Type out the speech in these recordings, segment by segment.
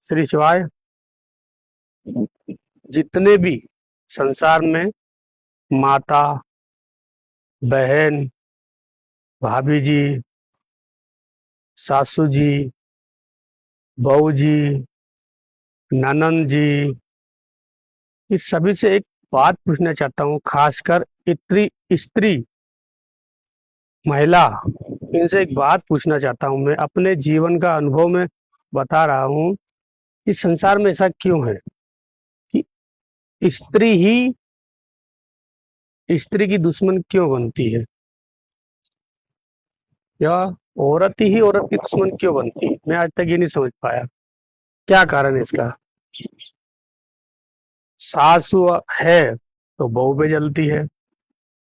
श्री शिवाय। जितने भी संसार में माता, बहन, भाभी जी, सासू जी, बहू जी, ननंद जी, इस सभी से एक बात पूछना चाहता हूँ, खासकर स्त्री स्त्री महिला, इनसे एक बात पूछना चाहता हूँ। मैं अपने जीवन का अनुभव में बता रहा हूँ कि संसार में ऐसा क्यों है कि स्त्री ही स्त्री की दुश्मन क्यों बनती है, या औरत ही औरत की दुश्मन क्यों बनती है। मैं आज तक ये नहीं समझ पाया क्या कारण है इसका। सासू है तो बहू पे जलती है,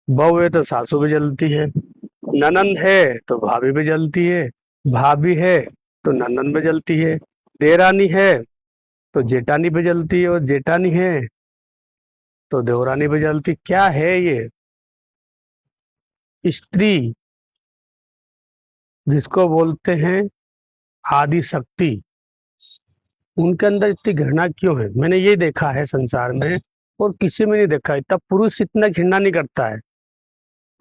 बहू है तो सासू पे जलती है, ननंद है तो भाभी पे जलती है, भाभी है तो ननंद पे जलती है, देरानी है तो जेठानी पे जलती है, और जेठानी है तो देवरानी पे जलती। क्या है ये स्त्री, जिसको बोलते हैं आदि शक्ति, उनके अंदर इतनी घृणा क्यों है। मैंने ये देखा है संसार में, और किसी में नहीं देखा। इतना पुरुष इतना घृणा नहीं करता है।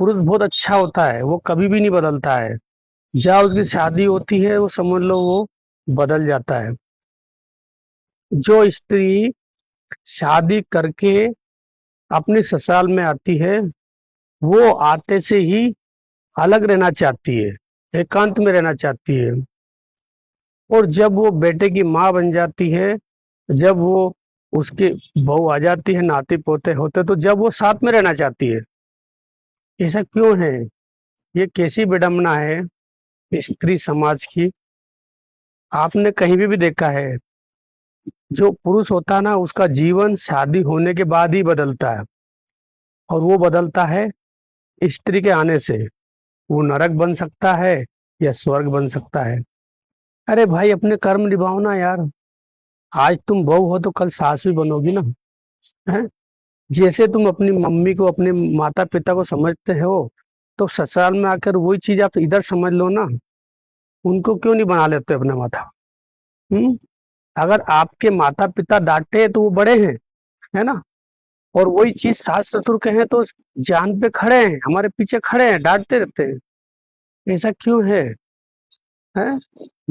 पुरुष बहुत अच्छा होता है, वो कभी भी नहीं बदलता है। जहाँ उसकी शादी होती है वो समझ लो वो बदल जाता है। जो स्त्री शादी करके अपनी ससुराल में आती है, वो आते से ही अलग रहना चाहती है, एकांत में रहना चाहती है। और जब वो बेटे की माँ बन जाती है, जब वो उसके बहू आ जाती है, नाती पोते होते, तो जब वो साथ में रहना चाहती है। ऐसा क्यों है? ये कैसी विडंबना है स्त्री समाज की। आपने कहीं भी देखा है, जो पुरुष होता है ना, उसका जीवन शादी होने के बाद ही बदलता है, और वो बदलता है स्त्री के आने से। वो नरक बन सकता है या स्वर्ग बन सकता है। अरे भाई, अपने कर्म निभाओ ना यार। आज तुम बहू हो तो कल सास भी बनोगी ना। है, जैसे तुम अपनी मम्मी को, अपने माता पिता को समझते हो, तो ससुराल में आकर वही चीज आप इधर समझ लो ना। उनको क्यों नहीं बना लेते अपना माथा? हम्म। अगर आपके माता पिता डांटे हैं तो वो बड़े हैं, है ना। और वही चीज सास ससुर कहें तो जान पे खड़े हैं, हमारे पीछे खड़े हैं, डांटते रहते हैं। ऐसा क्यों है? हैं?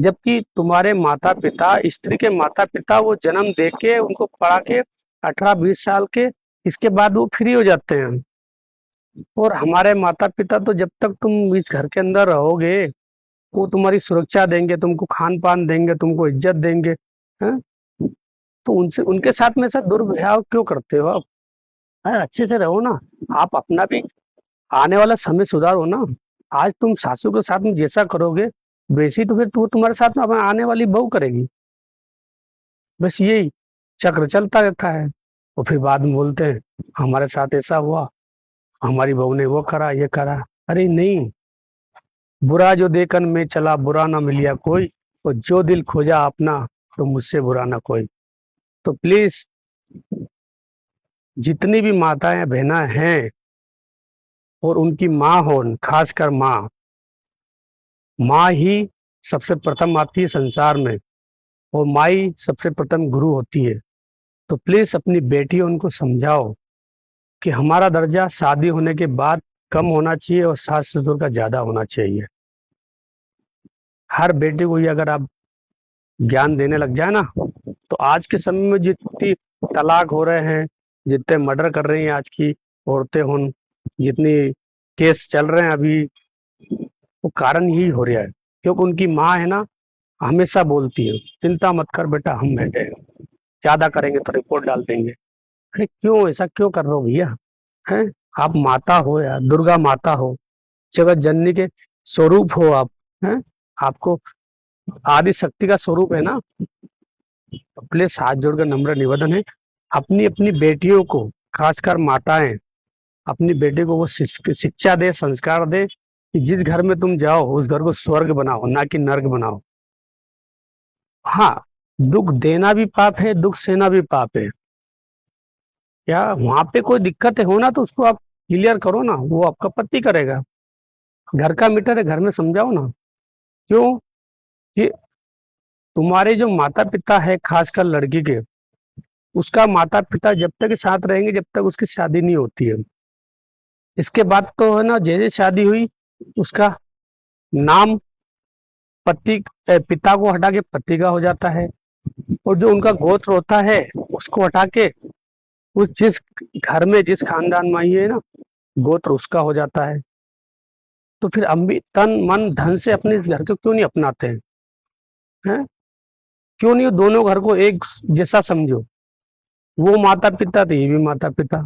जबकि तुम्हारे माता पिता, स्त्री के माता पिता, वो जन्म दे के उनको पढ़ा के 18-20 साल के, इसके बाद वो फ्री हो जाते हैं। और हमारे माता पिता तो जब तक तुम इस घर के अंदर रहोगे, वो तुम्हारी सुरक्षा देंगे, तुमको खान पान देंगे, तुमको इज्जत देंगे। हैं? तो उनसे, उनके साथ में ऐसा दुर्व्यवहार क्यों करते हो आप? हैं? अच्छे से रहो ना। आप अपना भी आने वाला समय सुधारो ना। आज तुम सासू के साथ में जैसा करोगे, वैसे ही तो फिर वो तुम्हारे साथ में अपना आने वाली बहू करेगी। बस यही चक्र चलता रहता है। और फिर बाद में बोलते हैं हमारे साथ ऐसा हुआ, हमारी बहू ने वो करा, ये करा। अरे नहीं, बुरा जो देखन में चला, बुरा ना मिलिया कोई, और जो दिल खोजा अपना, तो मुझसे बुरा ना कोई। तो प्लीज, जितनी भी माताएं बहना हैं, और उनकी माँ हो, खासकर माँ, माँ ही सबसे प्रथम आती है संसार में, और माँ ही सबसे प्रथम गुरु होती है। तो प्लीज अपनी बेटी उनको समझाओ कि हमारा दर्जा शादी होने के बाद कम होना चाहिए, और सास ससुर का ज्यादा होना चाहिए। हर बेटे को ये अगर आप ज्ञान देने लग जाए ना, तो आज के समय में जितनी तलाक हो रहे हैं, जितने मर्डर कर रही हैं आज की औरतें, हों जितनी केस चल रहे हैं अभी, वो कारण यही हो रहा है। क्योंकि उनकी माँ है ना, हमेशा बोलती है चिंता मत कर बेटा, हम बैठे हैं, ज्यादा करेंगे तो रिपोर्ट डाल देंगे। अरे क्यों, ऐसा क्यों कर रहे हो भैया? हैं? आप माता हो यार, दुर्गा माता हो, जगत जननी के स्वरूप हो आप। हैं? आपको आदि शक्ति का स्वरूप है ना। तो प्लीज हाथ जोड़कर नम्र निवेदन है, अपनी अपनी बेटियों को, खासकर माताएं, अपनी बेटी को वो शिक्षा दे, संस्कार दे कि जिस घर में तुम जाओ उस घर को स्वर्ग बनाओ, ना कि नर्क बनाओ। हाँ, दुख देना भी पाप है, दुख सहना भी पाप है। क्या वहां पे कोई दिक्कत है हो ना, तो उसको आप क्लियर करो ना, वो आपका पति करेगा। घर का मीटर है, घर में समझाओ ना। क्यों कि तुम्हारे जो माता पिता है खासकर लड़की के, उसका माता पिता जब तक साथ रहेंगे जब तक उसकी शादी नहीं होती है। इसके बाद तो है ना, जैसे शादी हुई उसका नाम पति पिता को हटा के पति का हो जाता है, और जो उनका गोत्र होता है उसको हटा के उस जिस घर में जिस खानदान में आई है ना, गोत्र उसका हो जाता है। तो फिर हम भी तन मन धन से अपने इस घर को क्यों नहीं अपनाते हैं? क्यों नहीं दोनों घर को एक जैसा समझो? वो माता पिता तो ये भी माता पिता।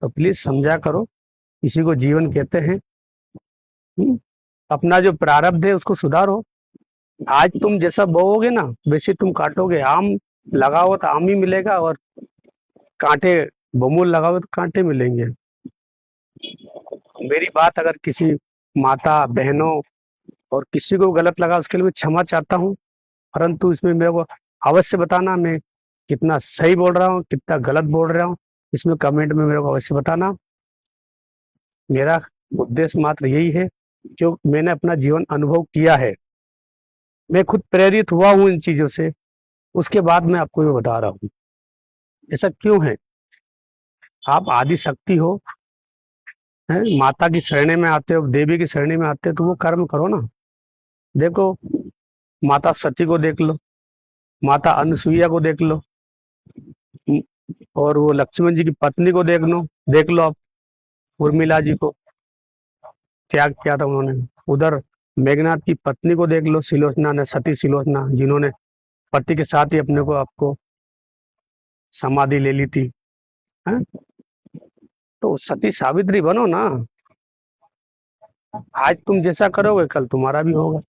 तो प्लीज समझा करो, इसी को जीवन कहते हैं। हम्म? अपना जो प्रारब्ध है उसको सुधारो। आज तुम जैसा बोओगे ना वैसे तुम काटोगे। आम लगाओ तो आम ही मिलेगा, और कांटे बमूल लगाओ तो कांटे मिलेंगे। मेरी बात अगर किसी माता बहनों और किसी को गलत लगा उसके लिए मैं क्षमा चाहता हूँ, परंतु इसमें मेरे को अवश्य बताना मैं कितना सही बोल रहा हूँ कितना गलत बोल रहा हूँ, इसमें कमेंट में मेरे को अवश्य बताना। मेरा उद्देश्य मात्र यही है, जो मैंने अपना जीवन अनुभव किया है, मैं खुद प्रेरित हुआ हूँ इन चीजों से, उसके बाद मैं आपको ये बता रहा हूँ। ऐसा क्यों है? आप आदि शक्ति हो, हैं, माता की श्रेणी में आते हो, देवी की श्रेणी में आते हो, तो वो कर्म करो ना। देखो, माता सती को देख लो, माता अनुसुईया को देख लो, और वो लक्ष्मण जी की पत्नी को देख लो आप, उर्मिला जी को त्याग किया था उन्होंने। उधर मेघनाथ की पत्नी को देख लो, सिलोचना ने, सती सिलोचना, जिन्होंने पति के साथ ही अपने को आपको समाधि ले ली थी। हैं? तो सती सावित्री बनो ना। आज तुम जैसा करोगे कल तुम्हारा भी होगा।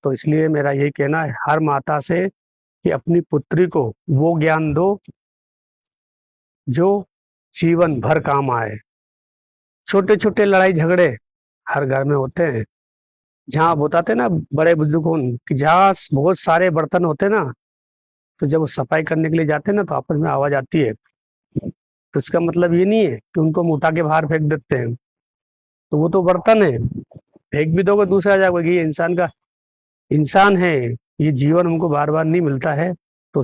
तो इसलिए मेरा यही कहना है हर माता से कि अपनी पुत्री को वो ज्ञान दो जो जीवन भर काम आए। छोटे छोटे लड़ाई झगड़े हर घर में होते हैं। जहाँ आप बताते ना बड़े बुजुर्गों कि जहाँ बहुत सारे बर्तन होते ना, तो जब वो सफाई करने के लिए जाते हैं ना तो आपस में आवाज आती है। तो इसका मतलब ये नहीं है कि उनको हम उठा के बाहर फेंक देते हैं। तो वो तो बर्तन है, फेंक भी दोगे दूसरा जाएगा। ये इंसान का इंसान है, ये जीवन हमको बार बार नहीं मिलता है। तो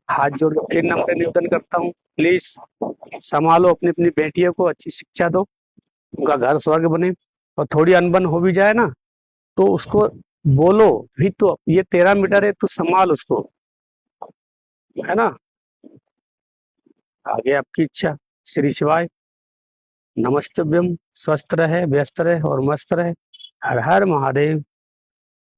हाथ जोड़ के फिर नम्र निवेदन करता हूँ, प्लीज संभालो अपनी अपनी बेटियों को, अच्छी शिक्षा दो, उनका घर स्वर्ग बने। और थोड़ी अनबन हो भी जाए ना तो उसको बोलो भी, तो ये 13 मीटर है तो संभाल उसको, है ना। आगे आपकी इच्छा। श्री शिवाय नमस्तभ्यम। स्वस्थ रहे, व्यस्त रहे और मस्त रहे। हर हर महादेव।